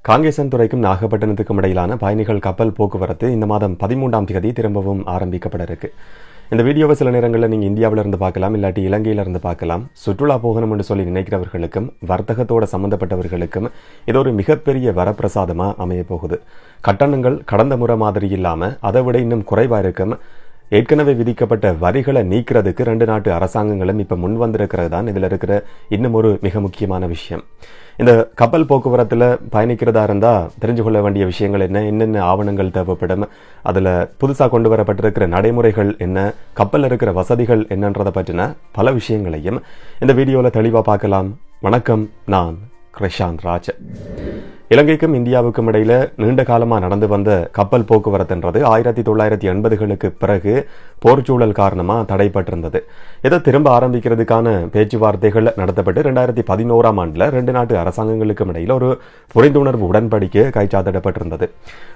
காங்கேசன்துறைக்கும் நாகப்பட்டினத்துக்கும் இடையிலான பயணிகள் கப்பல் போக்குவரத்து இந்த மாதம் 13ஆம் தேதி திரும்பவும் ஆரம்பிக்கப்பட இருக்கு. இந்த வீடியோவை சில நேரங்களில் நீங்கள் இந்தியாவிலிருந்து பார்க்கலாம், இல்லாட்டி இலங்கையிலிருந்து பார்க்கலாம். சுற்றுலா போகணும் என்று சொல்லி நினைக்கிறவர்களுக்கும் வர்த்தகத்தோடு சம்பந்தப்பட்டவர்களுக்கும் இது ஒரு மிகப்பெரிய வரப்பிரசாதமாக அமைய போகுது. கட்டணங்கள் கடந்த முறை மாதிரி இல்லாமல் அதை விட இன்னும் குறைவாக இருக்கும். ஏற்கனவே விதிக்கப்பட்ட வரிகளை நீக்கிறதுக்கு 2 நாட்டு அரசாங்கங்களும் இப்ப முன் வந்திருக்கிறது தான் இதுல இருக்கிற இன்னும் ஒரு மிக முக்கியமான விஷயம். இந்த கப்பல் போக்குவரத்துல பயணிக்கிறதா இருந்தா தெரிஞ்சு கொள்ள வேண்டிய விஷயங்கள் என்னென்ன ஆவணங்கள் தேவைப்படும், அதுல புதுசா கொண்டு வரப்பட்டிருக்கிற நடைமுறைகள் என்ன, கப்பல் இருக்கிற வசதிகள் என்னன்றதை பற்றின பல விஷயங்களையும் இந்த வீடியோல தெளிவா பார்க்கலாம். வணக்கம், நான் கிருஷாந்த் ராஜ். இலங்கைக்கும் இந்தியாவுக்கும் இடையில நீண்ட காலமா நடந்து வந்த கப்பல் போக்குவரத்துன்றது 1980களுக்கு பிறகு போர்ச்சூழல் காரணமா தடைப்பட்டிருந்தது. இதை திரும்ப ஆரம்பிக்கிறதுக்கான பேச்சுவார்த்தைகள் நடத்தப்பட்டு 2011ஆம் ஆண்டுல 2 நாட்டு அரசாங்கங்களுக்கும் இடையில ஒரு புரிந்துணர்வு உடன்படிக்கை கைச்சாத்திடப்பட்டிருந்தது.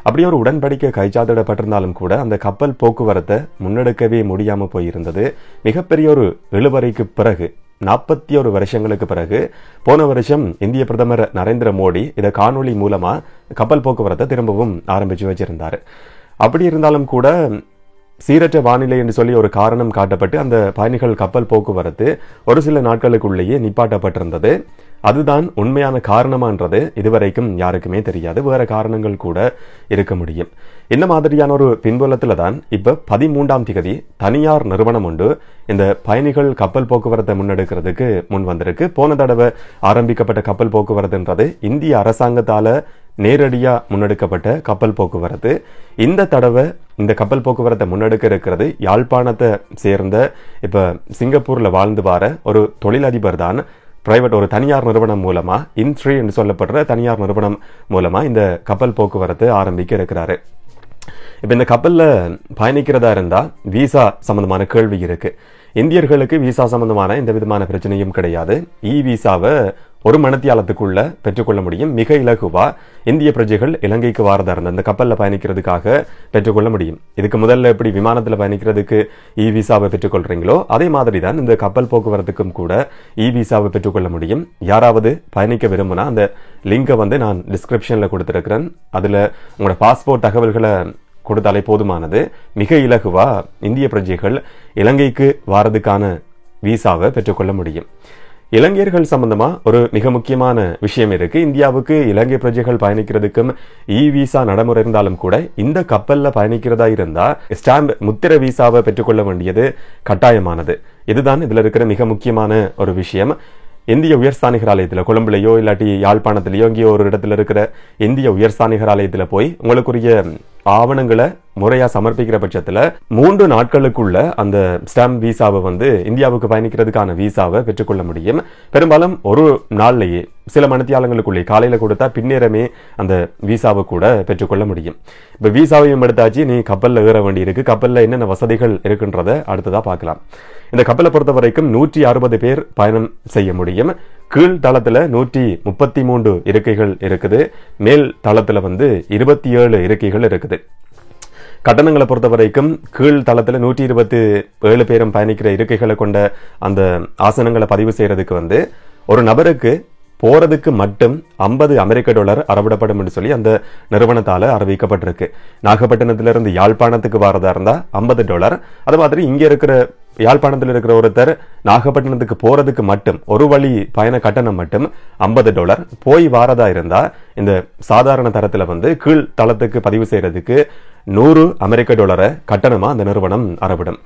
அப்படி ஒரு உடன்படிக்கை கைச்சாத்திடப்பட்டிருந்தாலும் கூட அந்த கப்பல் போக்குவரத்தை முன்னெடுக்கவே முடியாம போயிருந்தது. மிகப்பெரிய ஒரு இழுபறிக்கு பிறகு 41 வருஷங்களுக்கு பிறகு போன வருஷம் இந்திய பிரதமர் நரேந்திர மோடி இதை காணொலி மூலமா கப்பல் போக்குவரத்தை திரும்பவும் ஆரம்பிச்சு வச்சிருந்தாரு. அப்படி இருந்தாலும் கூட சீரற்ற வானிலை என்று சொல்லி ஒரு காரணம் காட்டப்பட்டு அந்த பயணிகள் கப்பல் போக்குவரத்து ஒரு சில நாட்களுக்குள்ளேயே நிப்பாட்டப்பட்டிருந்தது. அதுதான் உண்மையான காரணமான்றது இதுவரைக்கும் யாருக்குமே தெரியாது. வேற காரணங்கள் கூட இருக்க முடியும். இந்த மாதிரியான ஒரு பின்புலத்துல தான் இப்ப 13ஆம் தேதி தனியார் நிறுவனம் உண்டு இந்த பயணிகள் கப்பல் போக்குவரத்தை முன்னெடுக்கிறதுக்கு முன் வந்திருக்கு. போன தடவை ஆரம்பிக்கப்பட்ட கப்பல் போக்குவரத்துன்றது இந்திய அரசாங்கத்தால நேரடியா முன்னெடுக்கப்பட்ட கப்பல் போக்குவரத்து. இந்த தடவை இந்த கப்பல் போக்குவரத்தை முன்னெடுக்க இருக்கிறது யாழ்ப்பாணத்தை சேர்ந்த இப்ப சிங்கப்பூர்ல வாழ்ந்து வர ஒரு தொழிலதிபர் தான். பிரைவேட் ஒரு தனியார் நிறுவனம் மூலமா, இன்ஸ்ட்ரி என்று சொல்லப்படுற தனியார் நிறுவனம் மூலமா இந்த கப்பல் போக்குவரத்து ஆரம்பிக்க இருக்கிறாரு. இப்ப இந்த கப்பல்ல பயணிக்கிறதா இருந்தா விசா சம்பந்தமான கேள்வி இருக்கு. இந்தியர்களுக்கு விசா சம்பந்தமான எந்த விதமான பிரச்சனையும் கிடையாது. இ விசாவை 1 மணித்தியாலத்துக்குள்ள பெற்றுக்கொள்ள முடியும். மிக இலகுவா இந்திய பிரஜைகள் இலங்கைக்கு வாரதா இருந்த இந்த கப்பல்ல பயணிக்கிறதுக்காக பெற்றுக்கொள்ள முடியும். இதுக்கு முதல்ல எப்படி விமானத்துல பயணிக்கிறதுக்கு இ விசாவை பெற்றுக்கொள்றீங்களோ அதே மாதிரி தான் இந்த கப்பல் போக்குவரத்துக்கும் கூட இ விசாவை பெற்றுக்கொள்ள முடியும். யாராவது பயணிக்க விரும்புனா அந்த லிங்கை நான் டிஸ்கிரிப்ஷன்ல கொடுத்திருக்கிறேன். அதுல உங்களோட பாஸ்போர்ட் தகவல்களை கொடுத்தாலே போதுமானது. மிக இலகுவா இந்திய பிரஜைகள் இலங்கைக்கு வாரதுக்கான விசாவை பெற்றுக்கொள்ள முடியும். இலங்கையர்கள் சம்பந்தமா ஒரு மிக முக்கியமான விஷயம் இருக்கு. இந்தியாவுக்கு இலங்கை பிரஜைகள் பயணிக்கிறதுக்கும் இ விசா நடைமுறை இருந்தாலும் கூட இந்த கப்பல்ல பயணிக்கிறதா இருந்தா ஸ்டாம்ப் முத்திர விசாவை பெற்றுக்கொள்ள வேண்டியது கட்டாயமானது. இதுதான் இதுல இருக்கிற மிக முக்கியமான ஒரு விஷயம். இந்திய உயர்ஸ்தானிகர் ஆலயத்தில் கொழும்புலையோ இல்லாட்டி யாழ்ப்பாணத்திலேயோ இங்கேயோ ஒரு இடத்துல இருக்கிற இந்திய உயர்ஸ்தானிகர் ஆலயத்தில் போய் உங்களுக்குரிய ஆவணங்களை முறையா சமர்ப்பிக்கிற பட்சத்துல 3 நாட்களுக்குள்ள அந்த ஸ்டாம்ப் விசாவை இந்தியாவுக்கு பயணிக்கிறதுக்கான விசாவை பெற்றுக்கொள்ள முடியும். பெரும்பாலும் ஒரு நாள்லயே சில மணித்தியாலங்களுக்குள்ளே காலையில கொடுத்தா பின்னேரமே அந்த விசாவை கூட பெற்றுக்கொள்ள முடியும். இப்ப விசாவையும் எடுத்தாச்சு, நீ கப்பல்ல ஏற வேண்டி இருக்கு. கப்பல்ல என்னென்ன வசதிகள் இருக்குன்றத அடுத்ததா பார்க்கலாம். இந்த கப்பலை பொறுத்த வரைக்கும் 160 பேர் பயணம் செய்ய முடியும். கீழ் தளத்துல 133 இருக்கைகள் இருக்குது. மேல் தளத்துல 27 இருக்கைகள் இருக்குது. கட்டணங்களை பொறுத்த வரைக்கும் கீழ் தளத்துல 127 பேரும் பயணிக்கிற இருக்கைகளை கொண்ட அந்த ஆசனங்களை பதிவு செய்யறதுக்கு ஒரு நபருக்கு போறதுக்கு மட்டும் $50 அறவிடப்படும் என்று சொல்லி அந்த நிறுவனத்தால அறிவிக்கப்பட்டிருக்கு. நாகப்பட்டினத்திலிருந்து யாழ்ப்பாணத்துக்கு வரதா இருந்தா $50. அது மாதிரி இங்க இருக்கிற யாழ்ப்பாணத்தில் இருக்கிற ஒருத்தர் நாகப்பட்டினத்துக்கு போறதுக்கு மட்டும் ஒரு வழி பயண கட்டணம் மட்டும் $50. போய் வாரதா இருந்தா இந்த சாதாரண தரத்துல கீழ் தளத்துக்கு பதிவு செய்யறதுக்கு $100 கட்டணமா அந்த நிறுவனம் அறவிடும்.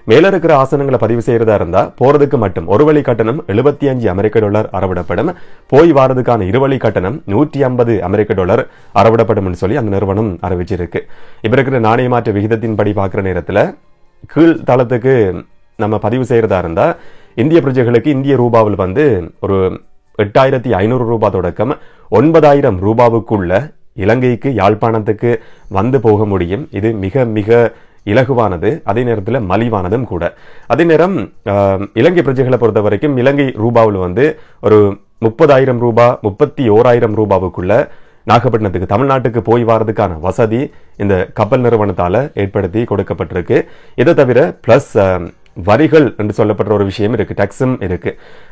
மேல இருக்கிற ஆசனங்களை பதிவு செய்யறதா இருந்தா போறதுக்கு மட்டும் ஒரு வழி கட்டணம் $75 அறவிடப்படும். போய் வாரதுக்கான இருவழி கட்டணம் $150 அறவிடப்படும் சொல்லி அந்த நிறுவனம் அறிவிச்சிருக்கு. இப்ப இருக்கிற நாணய மாற்ற விகிதத்தின் படி பார்க்கிற நேரத்துல கீழ் தளத்துக்கு நம்ம பதிவு செய்யறதா இருந்தா இந்திய பிரஜைகளுக்கு இந்திய ரூபாவில் ஒரு 8500 ரூபாய் தொடக்கம் 9000 ரூபாவுக்குள்ள இலங்கைக்கு யாழ்ப்பாணத்துக்கு போக முடியும். இது மிக மிக இலகுவானது, அதே நேரத்தில் மலிவானதும் கூட. அதே நேரம் இலங்கை பிரஜைகளை பொறுத்த வரைக்கும் இலங்கை ரூபாவில் ஒரு 30,000 ரூபாய் 31,000 ரூபாவுக்குள்ள நாகப்பட்டினத்துக்கு தமிழ்நாட்டுக்கு போய் வாரதுக்கான வசதி இந்த கப்பல் நிறுவனத்தால ஏற்படுத்தி கொடுக்கப்பட்டிருக்கு. இதை தவிர பிளஸ் வரிகள் என்று சொல்லப்படுற ஒரு விஷயம் இருக்கு, டாக்ஸும் இருக்கு.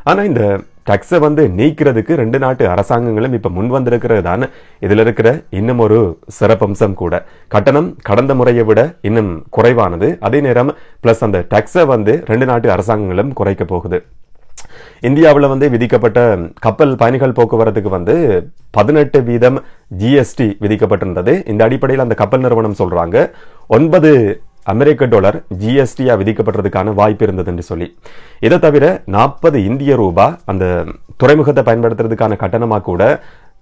ஆனா இந்த டாக்ஸை நீக்கிறதுக்கு 2 நாட்டு அரசாங்கங்களும் இப்ப முன் வந்திருக்கிறது தான் இதுல இருக்கிற இன்னும் ஒரு சிறப்பம்சம் கூட. கட்டணம் கடந்த முறையை விட இன்னும் குறைவானது. அதே நேரம் பிளஸ் அந்த டாக்ஸை 2 நாட்டு அரசாங்கங்களும் குறைக்க போகுது. இந்தியாவில் விதிக்கப்பட்ட கப்பல் பயணிகள் போக்குவரத்துக்கு 18% ஜிஎஸ்டி விதிக்கப்பட்டிருந்தது. இந்த அடிப்படையில் அந்த கப்பல் நிறுவனம் சொல்றாங்க $9 அமெரிக்க ஜிஎஸ்டியா விதிக்கப்படுறதுக்கான வாய்ப்பு இருந்தது என்று சொல்லி. இதை தவிர 40 இந்திய ரூபாய் அந்த துறைமுகத்தை பயன்படுத்துறதுக்கான கட்டணமா கூட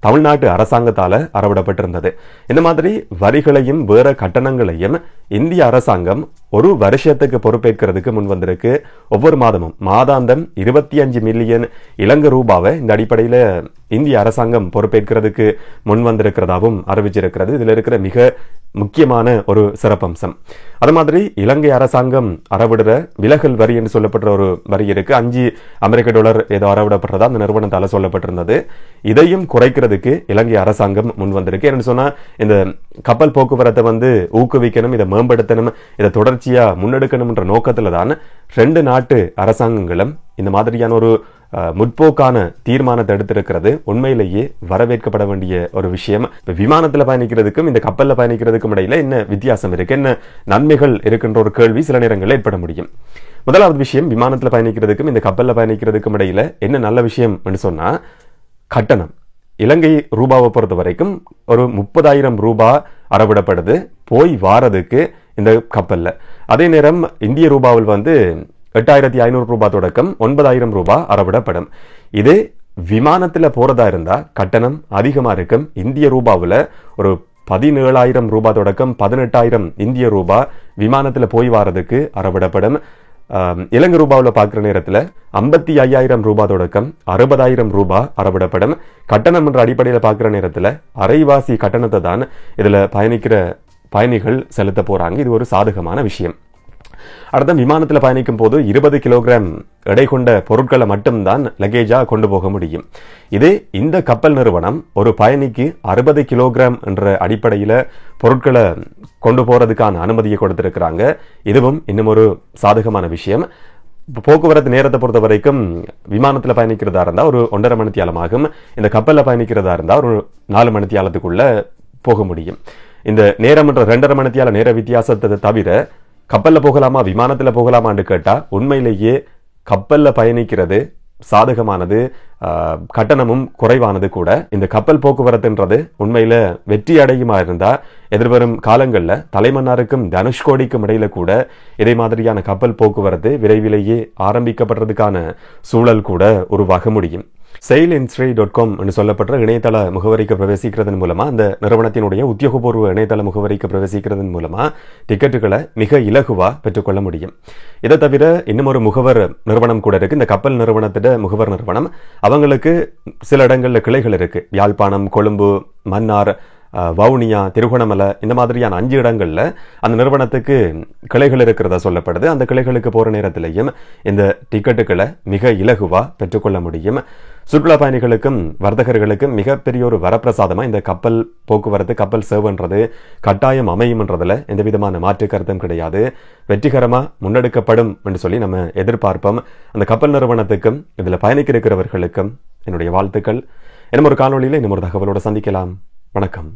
தமிழ்நாட்டு அரசாங்கத்தால அறவிடப்பட்டிருந்தது. இந்த மாதிரி வரிகளையும் வேற கட்டணங்களையும் இந்திய அரசாங்கம் ஒரு வருஷத்துக்கு பொறுப்பேற்கிறதுக்கு முன் வந்திருக்கு. ஒவ்வொரு மாதமும் மாதாந்தம் 25 மில்லியன் இலங்கை ரூபாவை இந்த அடிப்படையில இந்திய அரசாங்கம் பொறுப்பேற்கிறதுக்கு முன் வந்திருக்கிறதாவும் அறிவிச்சிருக்கிறது. இதுல இருக்கிற மிக முக்கியமான ஒரு சிறப்பம்சம். அது மாதிரி இலங்கை அரசாங்கம் அறவிடுற விலகல் வரி என்று சொல்லப்படுற ஒரு வரி இருக்கு. $5 அமெரிக்க ஏதோ அறவிடப்படுறதா அந்த நிறுவனத்தால சொல்லப்பட்டிருந்தது. இதையும் குறைக்கிறதுக்கு இலங்கை அரசாங்கம் முன் வந்திருக்கு. என்ன சொன்னா இந்த கப்பல் போக்குவரத்தை ஊக்குவிக்கணும், இதை மேம்படுத்தணும், இதை தொடர்ச்சியா முன்னெடுக்கணும் என்ற நோக்கத்துல தான் 2 நாட்டு அரசாங்கங்களும் இந்த மாதிரியான ஒரு முற்போக்கான தீர்மானத்தை எடுத்திருக்கிறது. உண்மையிலேயே வரவேற்கப்பட வேண்டிய ஒரு விஷயம். விமானத்தில் பயணிக்கிறதுக்கும் இந்த கப்பல்ல பயணிக்கிறதுக்கும் இடையில என்ன வித்தியாசம் இருக்கு, என்ன நன்மைகள் இருக்கின்ற ஒரு கேள்வி சில நேரங்களில் ஏற்பட முடியும். முதலாவது விஷயம், விமானத்தில் பயணிக்கிறதுக்கும் இந்த கப்பல்ல பயணிக்கிறதுக்கும் இடையில என்ன நல்ல விஷயம் என்று சொன்னா கட்டணம். இலங்கை ரூபாவை பொறுத்த வரைக்கும் ஒரு 30,000 ரூபாய் அறவிடப்படுது போய் வாரதுக்கு இந்த கப்பல்ல. அதே நேரம் இந்திய ரூபாவில் 8,500 ரூபாய் தொடக்கம் 9,000 ரூபாய் அறவிடப்படும். இதே விமானத்தில் போறதா இருந்தா கட்டணம் அதிகமா இருக்கும். இந்திய ரூபாவில் ஒரு 17,000 ரூபாய் தொடக்கம் 18,000 இந்திய ரூபாய் விமானத்தில் போய் வாரதுக்கு அறவிடப்படும். இலங்கை ரூபாவில் பார்க்குற நேரத்தில் 55,000 ரூபாய் தொடக்கம் 60,000 ரூபாய் அறவிடப்படும். கட்டணம் என்ற அடிப்படையில் பார்க்குற நேரத்தில் அரைவாசி கட்டணத்தை தான் இதில் பயணிக்கிற பயணிகள் செலுத்த போறாங்க. இது ஒரு சாதகமான விஷயம். அடுத்த விமானத்தில் பயணிக்கும் போது 20 கிலோகிராம் எடை கொண்ட பொருட்களை மட்டும்தான் லக்கேஜா கொண்டு போக முடியும். இதே இந்த கப்பல் நிறுவனம் ஒரு பயணிக்கு 60 கிலோகிராம் என்ற அடிப்படையில் பொருட்களை கொண்டு போறதுக்கான அனுமதியை கொடுத்திருக்கிறாங்க. இதுவும் இன்னும் ஒரு சாதகமான விஷயம். போக்குவரத்து நேரத்தை பொறுத்த வரைக்கும் விமானத்தில் பயணிக்கிறதா இருந்தா ஒரு 1.5 மணித்தியாலம் ஆகும். இந்த கப்பல்ல பயணிக்கிறதா இருந்தா ஒரு 4 மணித்தியாலத்துக்குள்ள போக முடியும். இந்த நேரம் என்ற 2.5 மணித்தியால நேர வித்தியாசத்தை தவிர கப்பல்ல போகலாமா விமானத்துல போகலாமான்னு கேட்டா உண்மையிலேயே கப்பல்ல பயணிக்கிறது சாதகமானது, கட்டணமும் குறைவானது கூட. இந்த கப்பல் போக்குவரத்துன்றது உண்மையில வெற்றி அடையுமா இருந்தா எதிர்வரும் காலங்கள்ல தலைமன்னாருக்கும் தனுஷ்கோடிக்கும் இடையில கூட இதே மாதிரியான கப்பல் போக்குவரத்து விரைவிலேயே ஆரம்பிக்கப்படுறதுக்கான சூழல் கூட உருவாக முடியும். sailindustry.com என்று சொல்லப்பட்ட இணையதள முகவரிக்கு பிரவேசிக்கிறதன் மூலமா அந்த நிறுவனத்தினுடைய உத்தியோகபூர்வ இணையதள முகவரிக்கு பிரவேசிக்கிறதன் மூலமா டிக்கெட்டுகளை மிக இலகுவா பெற்றுக்கொள்ள முடியும். இதை தவிர இன்னும் ஒரு முகவர் நிறுவனம் கூட இருக்கு. இந்த கப்பல் நிறுவனத்திட முகவர் நிறுவனம் அவங்களுக்கு சில இடங்கள்ல கிளைகள் இருக்கு. யாழ்ப்பாணம், கொழும்பு, மன்னார், வவுனியா, திருகோணமலை இந்த மாதிரியான 5 இடங்கள்ல அந்த நிறுவனத்துக்கு கிளைகள் இருக்கிறதா சொல்லப்படுது. அந்த கிளைகளுக்கு போற நேரத்திலையும் இந்த டிக்கெட்டுகளை மிக இலகுவா பெற்றுக்கொள்ள முடியும். சுற்றுலா பயணிகளுக்கும் வர்த்தகர்களுக்கும் மிகப்பெரிய ஒரு வரப்பிரசாதமா இந்த கப்பல் போக்குவரத்து, கப்பல் சேவைன்றது கட்டாயம் அமையும்ன்றதுல எந்த விதமான மாற்று கருத்தும் கிடையாது. வெற்றிகரமா முன்னெடுக்கப்படும் என்று சொல்லி நம்ம எதிர்பார்ப்போம். அந்த கப்பல் நிறுவனத்துக்கும் இதுல பயணிக்க இருக்கிறவர்களுக்கும் என்னுடைய வாழ்த்துக்கள். இன்னும் ஒரு காணொலியில இன்னும் ஒரு தகவலோட சந்திக்கலாம். வணக்கம்.